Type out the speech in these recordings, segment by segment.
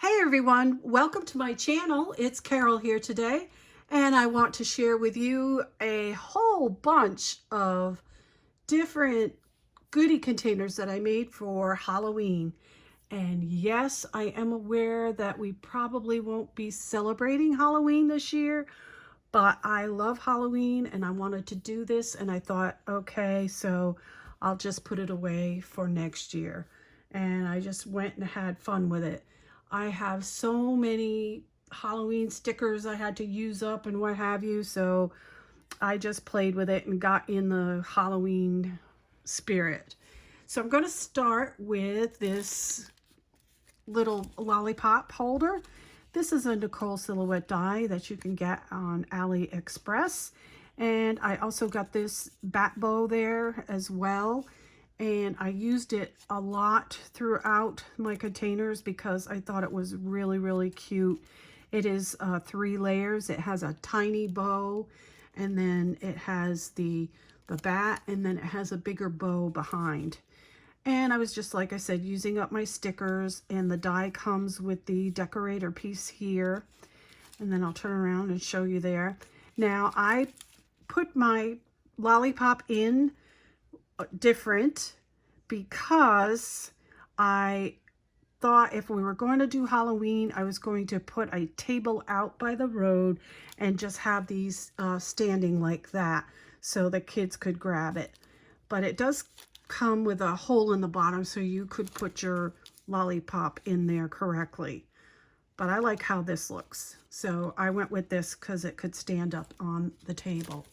Hey everyone, welcome to my channel. It's Carol here today, and I want to share with you a whole bunch of different goodie containers that I made for Halloween. And yes, I am aware that we probably won't be celebrating Halloween this year, but I love Halloween and I wanted to do this, and I thought, okay, so I'll just put it away for next year. And I just went and had fun with it. I have so many Halloween stickers I had to use up and what have you, so I just played with it and got in the Halloween spirit. So I'm going to start with this little lollipop holder. This is a Nicole Silhouette die that you can get on AliExpress. And I also got this bat bow there as well. And I used it a lot throughout my containers because I thought it was really, really cute. It is 3 layers. It has a tiny bow, and then it has the bat, and then it has a bigger bow behind. And I was just, like I said, using up my stickers, and the die comes with the decorator piece here. And then I'll turn around and show you there. Now, I put my lollipop in different because I thought if we were going to do Halloween, I was going to put a table out by the road and just have these standing like that so the kids could grab it. But it does come with a hole in the bottom so you could put your lollipop in there correctly. But I like how this looks, so I went with this because it could stand up on the table.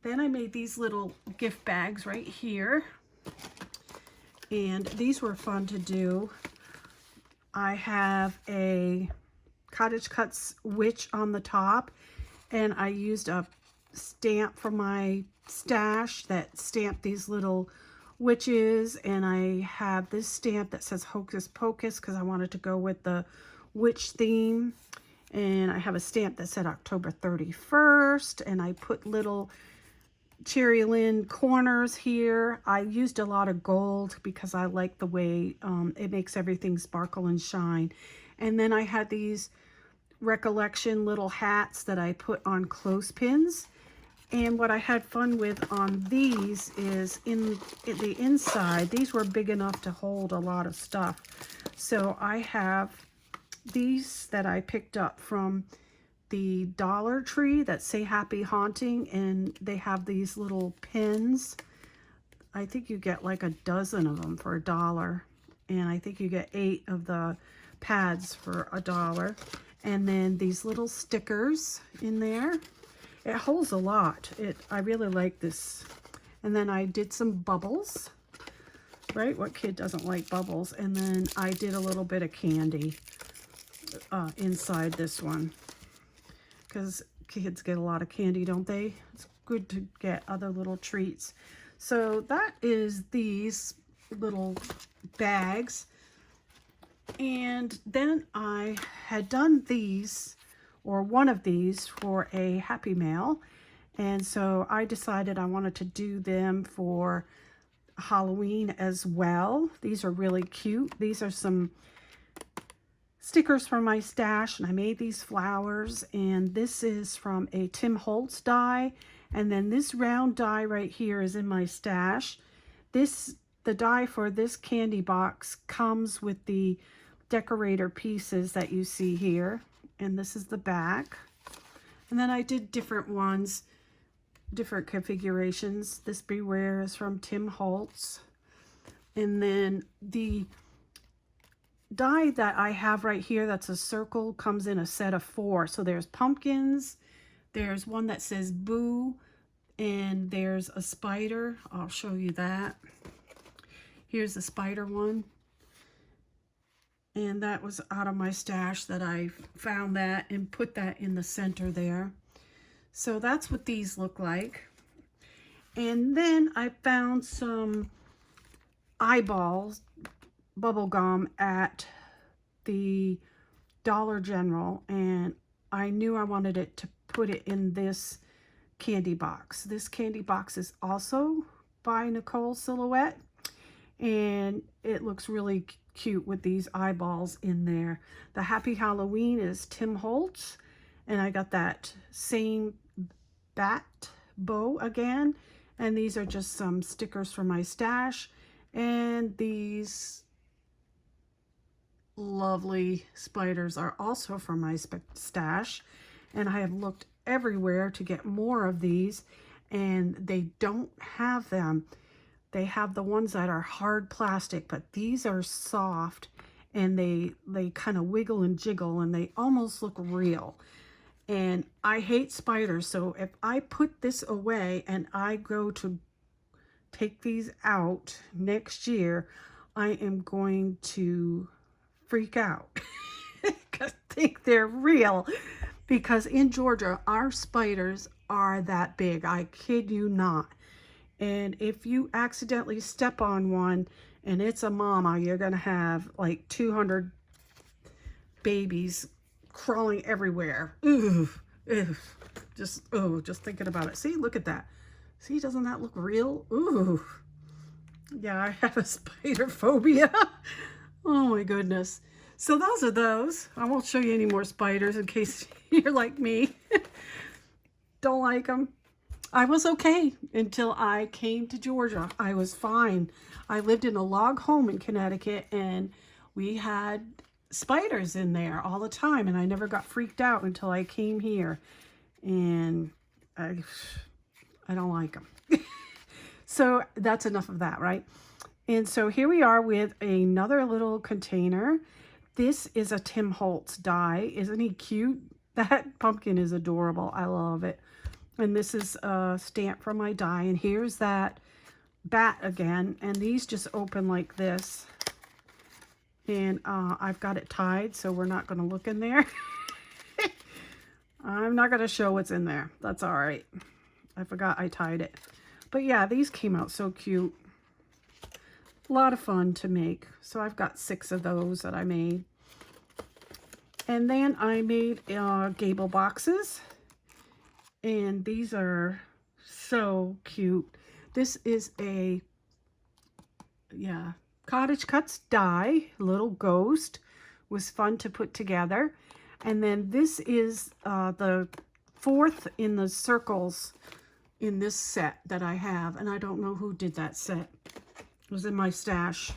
Then I made these little gift bags right here, and these were fun to do. I have a Cottage Cuts witch on the top, and I used a stamp from my stash that stamped these little witches, and I have this stamp that says Hocus Pocus because I wanted to go with the witch theme. And I have a stamp that said October 31st, and I put little Cherry Lynn corners here. I used a lot of gold because I like the way it makes everything sparkle and shine. And then I had these Recollection little hats that I put on clothespins. And what I had fun with on these is in the inside, these were big enough to hold a lot of stuff. So I have these that I picked up from the Dollar Tree that say Happy Haunting, and they have these little pins. I think you get like a dozen of them for $1, and I think you get 8 of the pads for $1. And then these little stickers in there. It holds a lot. I really like this. And then I did some bubbles, right? What kid doesn't like bubbles? And then I did a little bit of candy inside this one, because kids get a lot of candy, don't they? It's good to get other little treats. So that is these little bags. And then I had done these, or one of these, for a Happy Mail. And so I decided I wanted to do them for Halloween as well. These are really cute. These are some stickers from my stash, and I made these flowers. And this is from a Tim Holtz die. And then this round die right here is in my stash. The die for this candy box comes with the decorator pieces that you see here. And this is the back. And then I did different ones, different configurations. This Beware is from Tim Holtz. And then the die that I have right here that's a circle comes in a set of 4. So there's pumpkins, there's one that says Boo, and there's a spider. I'll show you that. Here's the spider one. And that was out of my stash that I found that and put that in the center there. So that's what these look like. And then I found some eyeballs, bubble gum, at the Dollar General, and I knew I wanted it to put it in this candy box. This candy box is also by Nicole Silhouette, and it looks really cute with these eyeballs in there. The Happy Halloween is Tim Holtz, and I got that same bat bow again, and these are just some stickers from my stash, and these lovely spiders are also from my stash, and I have looked everywhere to get more of these, and they don't have them. They have the ones that are hard plastic, but these are soft, and they kind of wiggle and jiggle, and they almost look real. And I hate spiders, so if I put this away and I go to take these out next year, I am going to freak out because I think they're real. Because in Georgia, our spiders are that big. I kid you not. And if you accidentally step on one and it's a mama, you're going to have like 200 babies crawling everywhere. Ooh, ooh. Just thinking about it. See, look at that. See, doesn't that look real? Ooh. Yeah, I have a spider phobia. Oh my goodness. So those are those. I won't show you any more spiders in case you're like me. Don't like them. I was okay until I came to Georgia. I was fine. I lived in a log home in Connecticut, and we had spiders in there all the time, and I never got freaked out until I came here, and I don't like them. So that's enough of that, right? And so here we are with another little container. This is a Tim Holtz die. Isn't he cute? That pumpkin is adorable. I love it. And this is a stamp from my die. And here's that bat again. And these just open like this. And I've got it tied, so we're not going to look in there. I'm not going to show what's in there. That's all right. I forgot I tied it. But yeah, these came out so cute. A lot of fun to make. So I've got 6 of those that I made. And then I made gable boxes. And these are so cute. This is a, Cottage Cuts die, little ghost. Was fun to put together. And then this is the 4th in the circles in this set that I have. And I don't know who did that set. It was in my stash.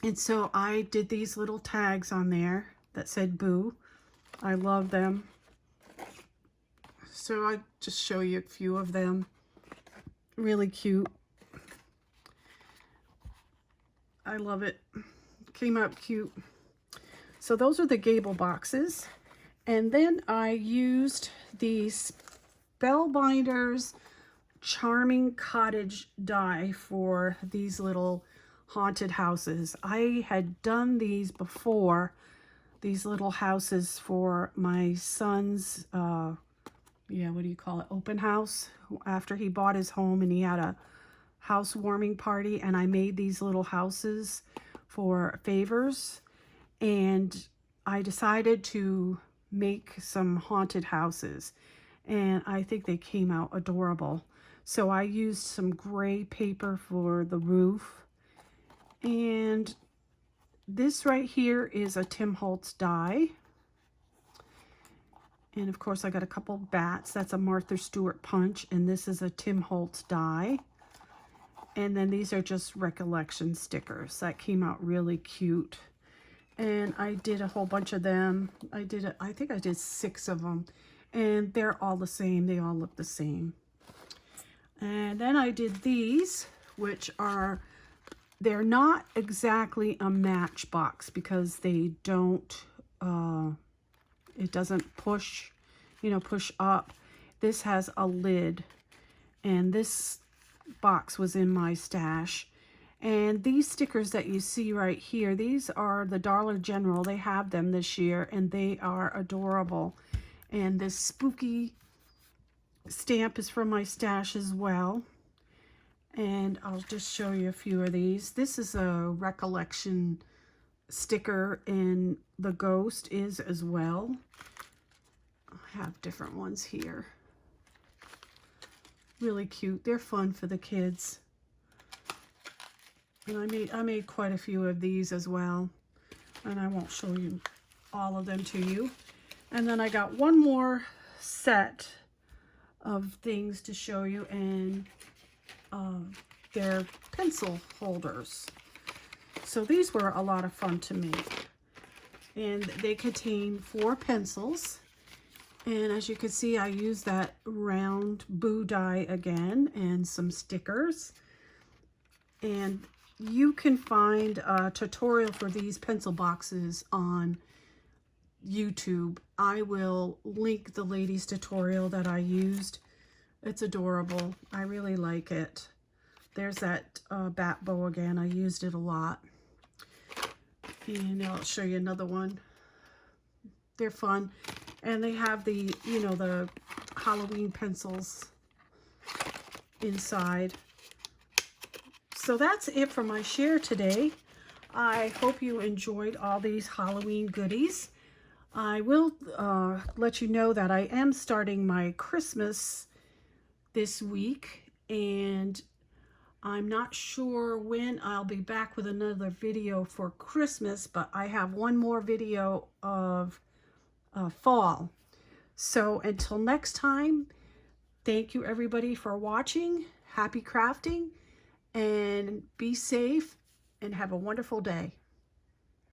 And so I did these little tags on there that said boo. I love them. So I just show you a few of them. Really cute. I love it. Came out cute. So those are the gable boxes. And then I used these Spellbinders Charming Cottage die for these little haunted houses. I had done these before, these little houses for my son's what do you call it, open house, after he bought his home and he had a housewarming party, and I made these little houses for favors, and I decided to make some haunted houses, and I think they came out adorable. So I used some gray paper for the roof, and this right here is a Tim Holtz die. And of course I got a couple bats. That's a Martha Stewart punch, and this is a Tim Holtz die. And then these are just recollection stickers. That came out really cute. And I did a whole bunch of them. I think I did 6 of them. And they're all the same. They all look the same. And then I did these, which are, they're not exactly a matchbox because they don't, it doesn't push, push up. This has a lid, and this box was in my stash. And these stickers that you see right here, these are the Dollar General. They have them this year, and they are adorable. And this spooky stamp is from my stash as well. And I'll just show you a few of these. This is a recollection sticker, and the ghost is as well. I have different ones here. Really cute. They're fun for the kids. And I made quite a few of these as well. And I won't show you all of them to you. And then I got one more set of things to show you, and they're pencil holders. So these were a lot of fun to make. And they contain 4 pencils. And as you can see, I used that round boo die again and some stickers. And you can find a tutorial for these pencil boxes on YouTube. I will link the lady's tutorial that I used. It's adorable. I really like it. There's that bat bow again. I used it a lot. And I'll show you another one. They're fun. And they have the, you know, the Halloween pencils inside. So that's it for my share today. I hope you enjoyed all these Halloween goodies. I will let you know that I am starting my Christmas this week, and I'm not sure when I'll be back with another video for Christmas, but I have one more video of fall. So until next time, thank you everybody for watching. Happy crafting, and be safe and have a wonderful day.